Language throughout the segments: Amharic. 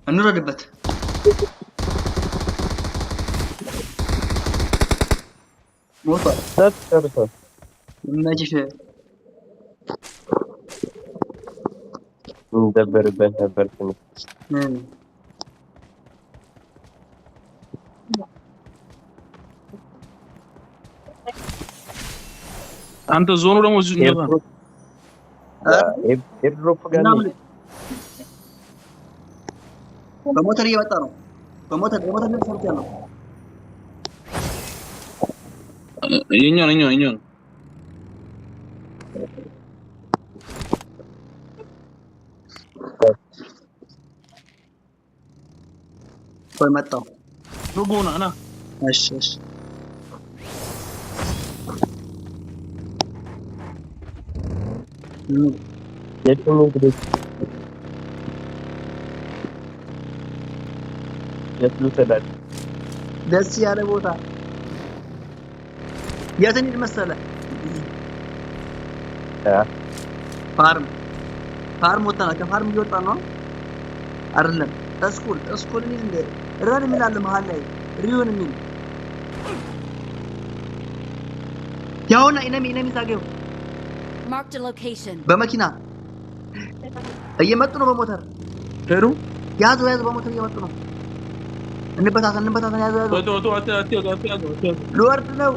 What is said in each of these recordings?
እንውረድበት። ሞቷል። ጨርሷል። መቼሽ እንደበርበት ነበር ትንሽ አንተ ዞኑ ደግሞ እዚህ ነው። ኤርድሮፕ ጋር በሞተር እየመጣ ነው። በሞተር ሰርቻ ነው። የኛ ቆይ መጣው ሩጉና አና እሺ የትም እንግዲህ የትሉሰዳል ደስ ያለ ቦታ የት እንሂድ መሰለህ? ፋርም ወጣና ከፋርም እየወጣ ነው አይደለም? እስኩል እንሂድ እንደ ረን ምን አለ መሃል ላይ ሪዮን ምን ያውና ኢነሚ ታገው Marked a location. በመኪና እየመጡ ነው። በሞተር ሄዱ። ያዙ በሞተር እየመጡ ነው። እንበታተን ያዙ ልወርድ ነው።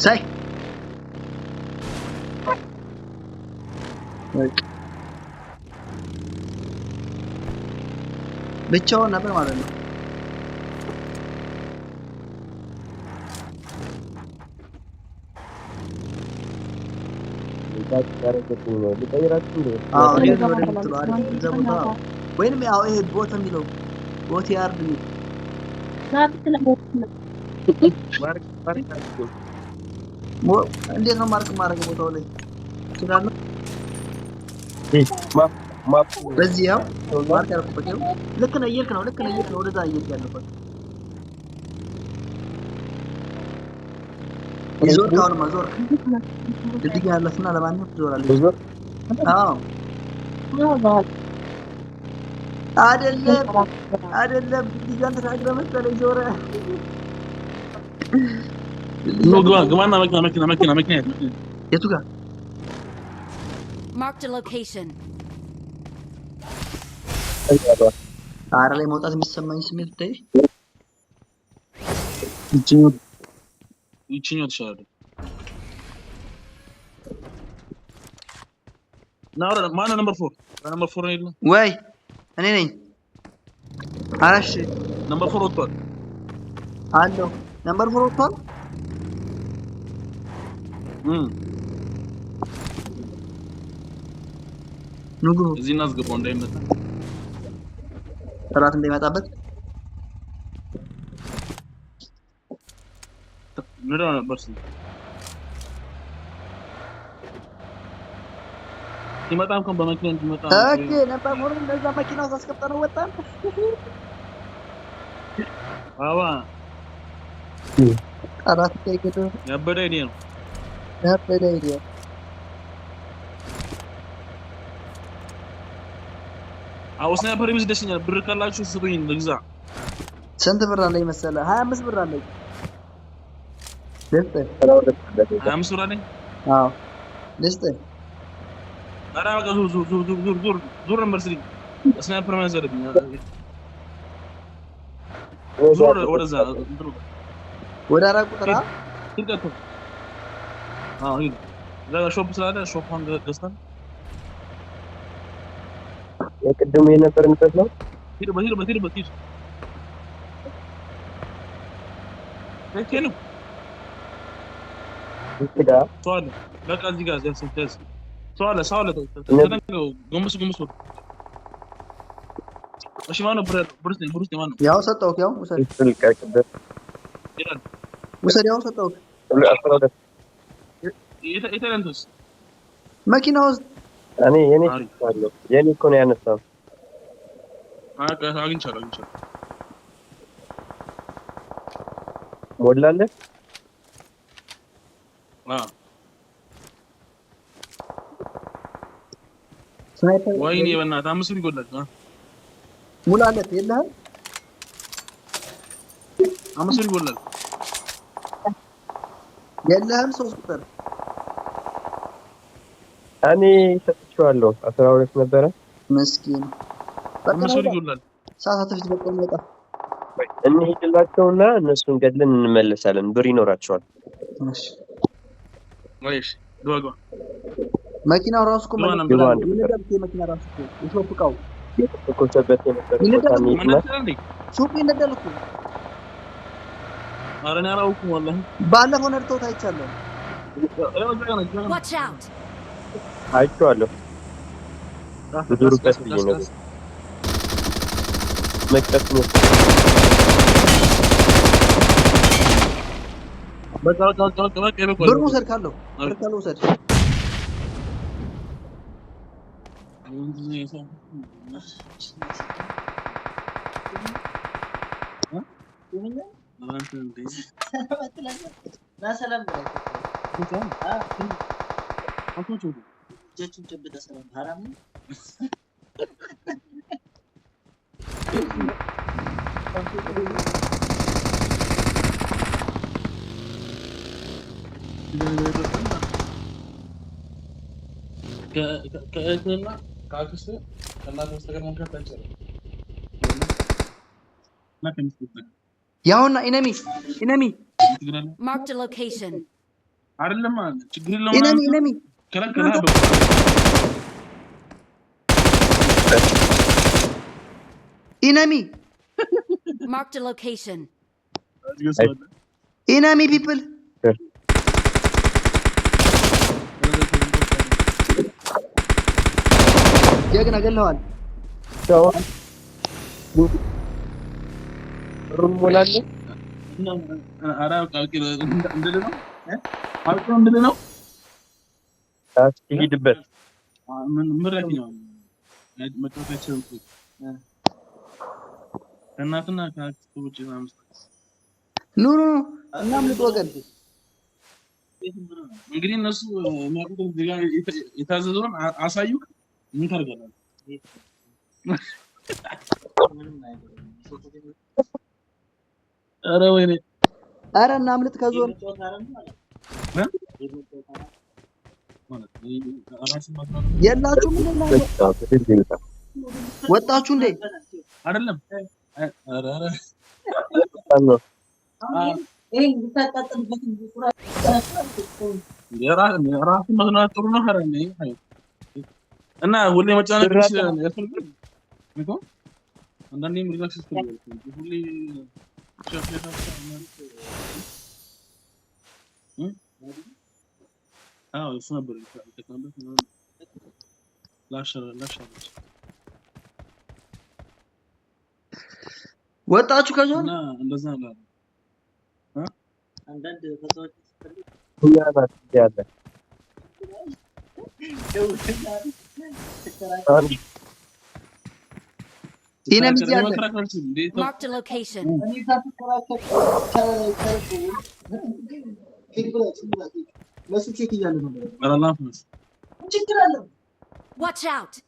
ሳይ ብቻውን ነበር ማለት ነው። ወይንም ያው ይሄ ቦት የሚለው ቦት ያርድ ነው። እንዴት ነው ማርክ ማድረግ ቦታው ላይ ይችላል? በዚህ ያው ማርክ ያደረኩበት ነው። ልክ ነው እየሄድክ ነው ወደዛ እየሄድክ ያለበት ይዞር ካሁን ማዞር ድልድይ ያለፍና ለማንኛውም ትዞራለች። አዎ አይደለም ድልድዩን ተሻግረህ መሰለኝ ዞረ ግባና መኪና የቱ ጋር Marked a location. አረ ላይ መውጣት የሚሰማኝ ስሜት ታይ ይችኛው ተሻለ ናውራ ማነው ነምበር 4 ነው የለም ወይ እኔ ነኝ። አራሽ ነምበር 4 ወጥቷል አለው ነምበር 4 ወጥቷል። ንጉ እዚህ እናስገባው እንዳይመጣ ጠላት እንዳይመጣበት ምንድን ነው ነበር ሲመጣ እንኳን በመኪና እንዲመጣ ኦኬ ነበር ሞር እንደዛ መኪና ውስጥ አስቀምጠነው ወጣን። አባ ጠላት ከይከቱ ያበደ አይዲያ ነው። አው ስናይፐር ቢዝ ደስኛል። ብር ካላችሁ ስጡኝ ልግዛ። ስንት ብር አለኝ መሰለህ? 25 ብር አለኝ። ልስጥህ? 25 ብር አለኝ። አዎ ልስጥህ? ኧረ በቃ ዙር ነበር ስልኝ ስናይፐር ማን ዘረብኝ። ዙር ወደዛ ወደ አራት ቁጥር ይልቀጥ። አዎ ይል እዛ ሾፕ ስላለ ሾፕን ገዝተን የቅድሙ የነበርንበት ነው። ሂድ ለከኑ ይዳ ሷል በቃ እዚህ ጋር ያሰንተስ ሷል ተደንገው ጎምስ እሺ ማነው ብሩስ ማነው ያው ሰጠውክ ያው ውሰድ ይልቀቅበት ይላል ውሰድ ያው ሰጠውክ የተለንተስ መኪና ውስጥ እኔ የኔ እኮ ነው ያነሳው። አግኝቻለሁ ሞላለህ? ስናይፐር ወይኔ በእናትህ 5 ብር ይጎላል። ሙላለት የለህም? 5 ብር ይጎላል። የለህም? 3 ቁጥር እኔ ሰጥቼዋለሁ 12 ነበረ። ምስኪን 5 ብር ይጎላል። ሰዓታት በፊት በቆም ወጣ። እንሂድላቸውና እነሱን ገድለን እንመለሳለን። ብር ይኖራቸዋል። እሺ ወይስ ዱዋጋ መኪናው ራሱ እኮ ዱዋና ማለት ይነዳል። መኪና ራሱ እኮ ይሾፍቃው ተኮሰበት የነበረ ቦታ ነው። ሱቅ ይነዳል እኮ። ኧረ እኔ አላውቅም ወላሂ። ባለፈው ነድተውት አይቻለሁ። Watch out! አይቼዋለሁ። ብዙ ርቀት ብዬ ነው መቅጠፍ ነው። በቃ ብር ውሰድ ካለው ብር ካለው ውሰድ። ከእህትና ከአክስትህ ከእናትህ በስተቀር መንካት አይቻልም። ያውና ኢነሚ Marked a location. አይደለም ችግር የለውም። ኢነሚ ከለከለህ ኢነሚ Marked a location. ኢነሚ ፒፕል ጀግና ገለዋል። ቻው ሩም ሞላለህ? ኧረ እንደዚህ ነው። ሂድበት። ምረኝ ነው መጫወታቸው ከእናትና ከአክስት ውጭ ኑ እናምልጥ ወገን። እንግዲህ እነሱ የሚያውቁትን እዚህ ጋር የታዘዘውን አሳዩ። ምን ታደርጋለህ? ኧረ ወይኔ! ኧረ እናምልጥ ከዞን የላችሁም እንዴ? ወጣችሁ እንዴ? አይደለም ኧረ የራስን መዝናናት ጥሩ ነው። ኧረ እና ሁሌ መጨናነቅ ያስፈልጋል። አንዳንዴም ሪላክስ ያስፈልጋል። ሁሌ እሱ ነበር የተጠቀምበት ላሻለች። ወጣችሁ ከዞን እንደዛ ነው። አንዳንድ ከሰዎች ያለ Marked a location. Watch out!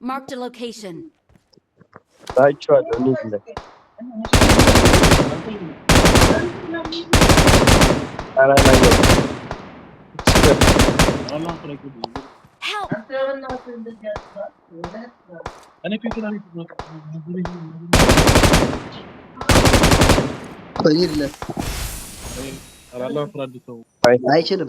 Marked a location. Help! አይችልም።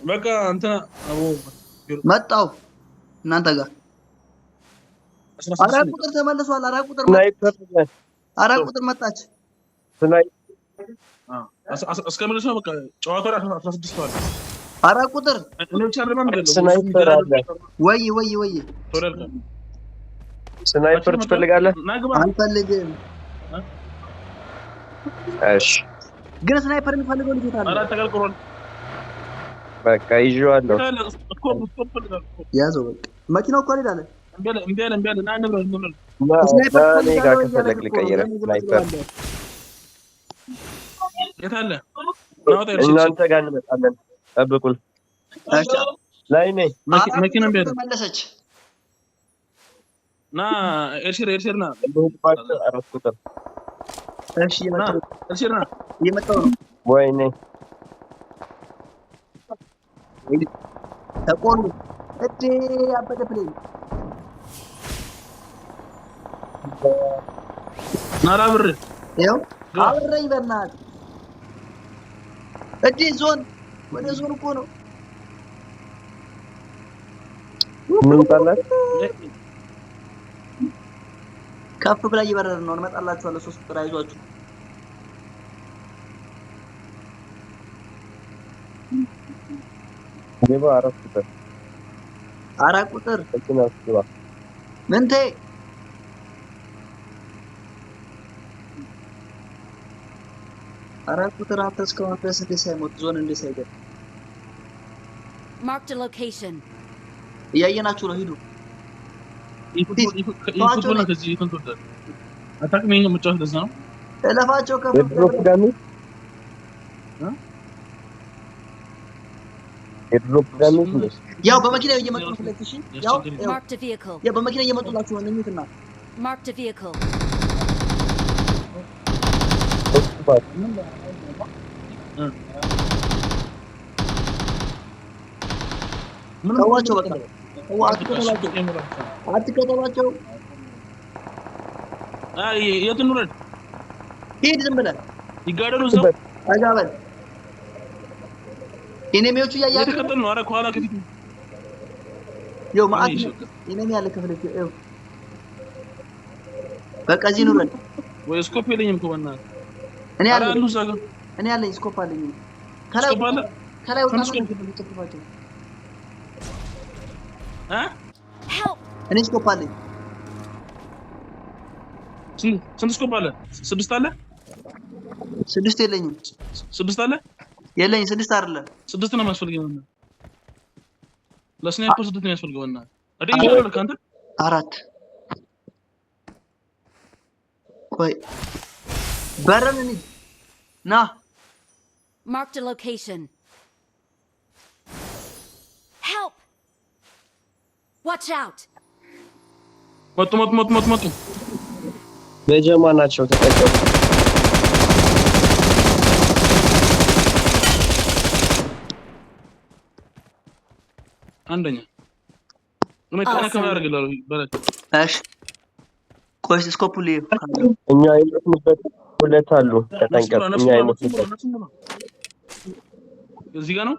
በቃ አንተ መጣው እናንተ ጋር 4 ቁጥር ተመልሷል። 4 ቁጥር አራት ቁጥር መጣች። ስናይ እስከምንድነው በቃ ጨዋታው 16 ነው። አራት ቁጥር እኔ ብቻ አይደለም እንደለው ስናይፐር አለ። ወይ ቶረልካ ስናይፐር ትፈልጋለህ? አልፈልግም። እሺ ግን ስናይፐር የሚፈልገው ልጅ አለ። አራት ተቀልቅሏል። በቃ ይዤዋለሁ። ያዘው በቃ መኪናው እኮ አለ። እምቢ አለ ና እንብረር እኔ ጋር ከፈለግ ልቀይርህ። ስናይፐር የት አለ? እናንተ ጋር እንመጣለን። ጠብቁን። ላይ ነኝ። መኪና እምቢ አለ። ተመለሰች። ና ኤርሽር ና። አራት ቁጥር እሺ ኤርሽር ና። እየመጣሁ ነው። ወይኔ ተቆሉ እዴ አበደ ፕሌን ናራ ብር ይኸው አብረኝ በእናትህ እዴ ዞን ወደ ዞን እኮ ነው። ምን ታላቅ ከፍ ብላ እየበረረ ነው። እንመጣላችኋለን። 3 ቁጥር አይዟችሁ። ሌባ አራት ቁጥር ምንቴ አራት ቁጥር አንተ እስካሁን ድረስ እንዴት ሳይሞት ዞን እንዴት ሳይገባ Marked a location. እያየናችሁ ነው። ሂዱ እለፋቸው ከፍ ያው በመኪና እየመጡ ነው። ፍለክሽ ያው Marked a vehicle. ያው በመኪና እየመጡላችሁ ነው። እነኝትና Marked a vehicle. ተዋቸው በቃ አትከተሏቸው። የት እንውረድ? ሂድ ዝም ብለህ ይጋደሉ እዛው አጋበል ኢኔሚዎቹ እያያችሁ የተከተል ነው። ኧረ ከኋላ ከፊት ይኸው ማአት ኢኔሚ ያለ ክፍል ይኸው በቃ እዚህ እንውረድ። ወይ ስኮፕ የለኝም እኮ በእናትህ እኔ አለኝ እዛ ጋር እኔ አለኝ ስኮፕ አለኝ። ከላይ ወጣ ነው ተጥፋቸው እኔ ስኮፕ አለኝ። ስንት ስኮፕ አለ? 6 አለ? 6 የለኝም። 6 አለ? የለኝም። 6 አይደለም 6 ነው የሚያስፈልገው። ለስናይፐር 6 ነው የሚያስፈልገው። እና አደይ ይችላል ካንተ 4 ቆይ በረን ና Marked a location. Help! Watch out! መጡ በጀማ ናቸው። ተጠቀሙ። አንደኛ እኔ ከመ ያርግላሉ በረክ እሺ ቆይ ስኮፕ ላይ እኛ የሞትንበት ሁለት አሉ። ተጠንቀቅ። እኛ የሞትንበት እዚህ ጋር ነው።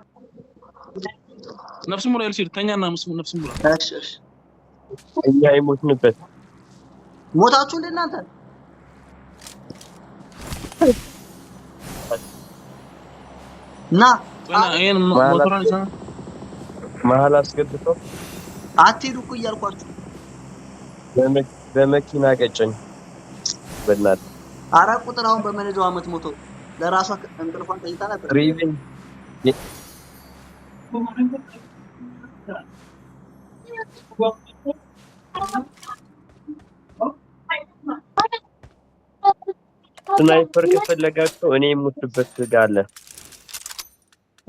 ነፍስ ሙላ ይልሲር ተኛና ነፍስ ሙላ። እሺ እኛ የሞትንበት ሞታችሁ ለእናንተ ና ይሄን ሞተራን ይሳ መሀል አስገብተው አትሄዱ እኮ እያልኳችሁ በመኪና ገጨኝ። በእናትህ አራት ቁጥር አሁን በመነጃው አመት ሞቶ ለራሷ እንቅልፏን ተይታ ነበር። ሪቪን ስናይፐር ከፈለጋቸው እኔ የምወስድበት ጋር አለ።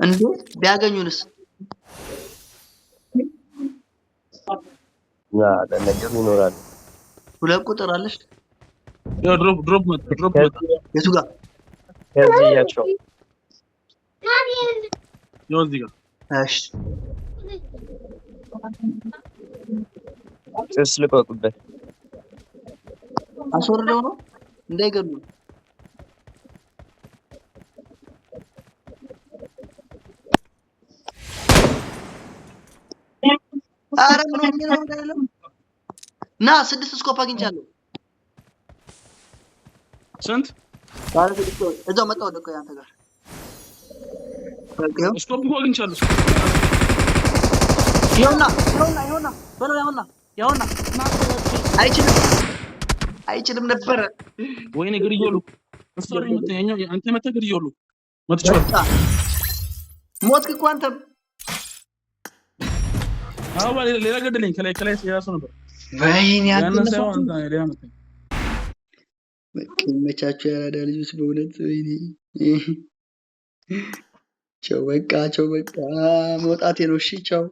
እንዴ ቢያገኙንስ? ያ ለነገሩ ይኖራል። 2 ቁጥር አለሽ? ያ ድሮፕ መጣ። የቱ ጋር? ከዚያቸው እዚህ ጋር። እሺ ልቀቁበት። አስወርደው ነው እንዳይገሉ። አረ ምን ሆኜ ነው አይደለም። ና 6 ስኮፕ አግኝቻለሁ። ስንት እዛው መጣሁ ወደ አንተ ጋር ስኮፕ እኮ አግኝቻለሁ። ይኸውና በለው ያውና Marked a location. አይችልም ነበረ። ወይኔ ግርዮሉ እሷሪ መተኛው አንተ መተ ግርዮሉ መጥቻለሁ። ሞትክ እኮ አንተም። አዎ ሌላ ገደለኝ። ከላይ ሲያሰው ነበር። ወይኔ ያንን ሳይሆን አንተ ሌላ መተኝ። በቃ መቻቸው ያራዳ ልጆች በእውነት ወይኔ። ቻው በቃ መውጣቴ ነው። እሺ ቻው።